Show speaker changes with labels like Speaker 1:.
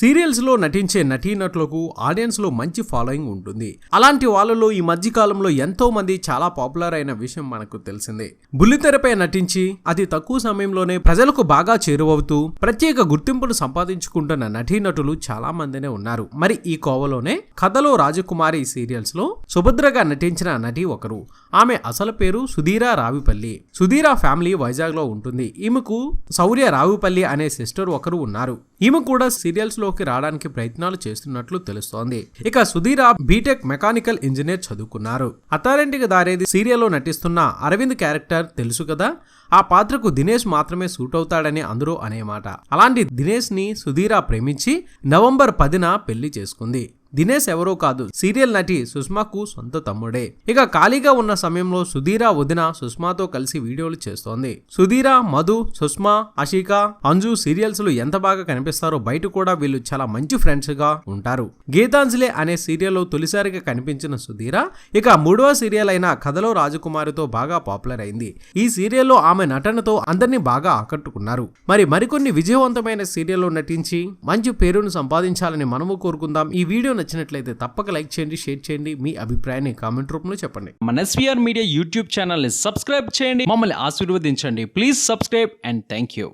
Speaker 1: Serials లో నటించే నటీనటులకు audience లో మంచి ఫాలోయింగ్ ఉంటుంది. అలాంటి వాళ్ళలో ఈ మధ్య కాలంలో ఎంతో మంది చాలా పాపులర్ అయిన విషయం మనకు తెలిసిందే. బుల్లితెరపై నటించి అతి తక్కువ సమయంలోనే ప్రజలకు బాగా చేరువవుతూ ప్రత్యేక గుర్తింపును సంపాదించుకుంటున్న నటీనటులు చాలా మందినే ఉన్నారు. మరి ఈ కోవలోనే కథలో రాజకుమారి సీరియల్స్ లో సుభద్రగా నటించిన నటి ఒకరు. ఆమె అసలు పేరు సుధీరా రావిపల్లి. సుధీరా ఫ్యామిలీ వైజాగ్ లో ఉంటుంది. ఈమెకు శౌర్య రావిపల్లి అనే సిస్టర్ ఒకరు ఉన్నారు. ఈమె కూడా సీరియల్స్ లోకి రావడానికి ప్రయత్నాలు చేస్తున్నట్లు తెలుస్తోంది. ఇక సుధీరా బీటెక్ మెకానికల్ ఇంజనీర్ చదువుకున్నారు. అత్తారింటికి దారేది సీరియల్లో నటిస్తున్న అరవింద్ క్యారెక్టర్ తెలుసు కదా, ఆ పాత్రకు దినేష్ మాత్రమే సూట్ అవుతాడని అందరూ అనేమాట. అలాంటి దినేష్ ని సుధీరా ప్రేమించి నవంబర్ 10న పెళ్లి చేసుకుంది. దినేష్ ఎవరో కాదు, సీరియల్ నటి సుష్మాకు సొంత తమ్ముడే. ఇక ఖాళీగా ఉన్న సమయంలో సుధీరా వదిన సుష్మాతో కలిసి వీడియోలు చేస్తోంది. సుధీరా, మధు, సుష్మా, అషిక, అంజు సీరియల్స్ లో ఎంత బాగా కనిపిస్తారో బయట కూడా వీళ్ళు చాలా మంచి ఫ్రెండ్స్ గా ఉంటారు. గీతాంజలి అనే సీరియల్లో తొలిసారిగా కనిపించిన సుధీరా ఇక 3వ సీరియల్ అయిన కథలో రాజకుమారితో బాగా పాపులర్ అయింది. ఈ సీరియల్లో ఆమె నటనతో అందరినీ బాగా ఆకట్టుకున్నారు. మరికొన్ని విజయవంతమైన సీరియల్లో నటించి మంచి పేరును సంపాదించాలని మనము కోరుకుందాం. ఈ వీడియో నచ్చినట్లయితే తప్పక లైక్ చేయండి, షేర్ చేయండి, మీ అభిప్రాయాన్ని కామెంట్ రూపంలో చెప్పండి.
Speaker 2: మన ఎస్వీఆర్ మీడియా యూట్యూబ్ ఛానల్ ని సబ్స్క్రైబ్ చేయండి, మమ్మల్ని ఆశీర్వదించండి. Please subscribe and thank you.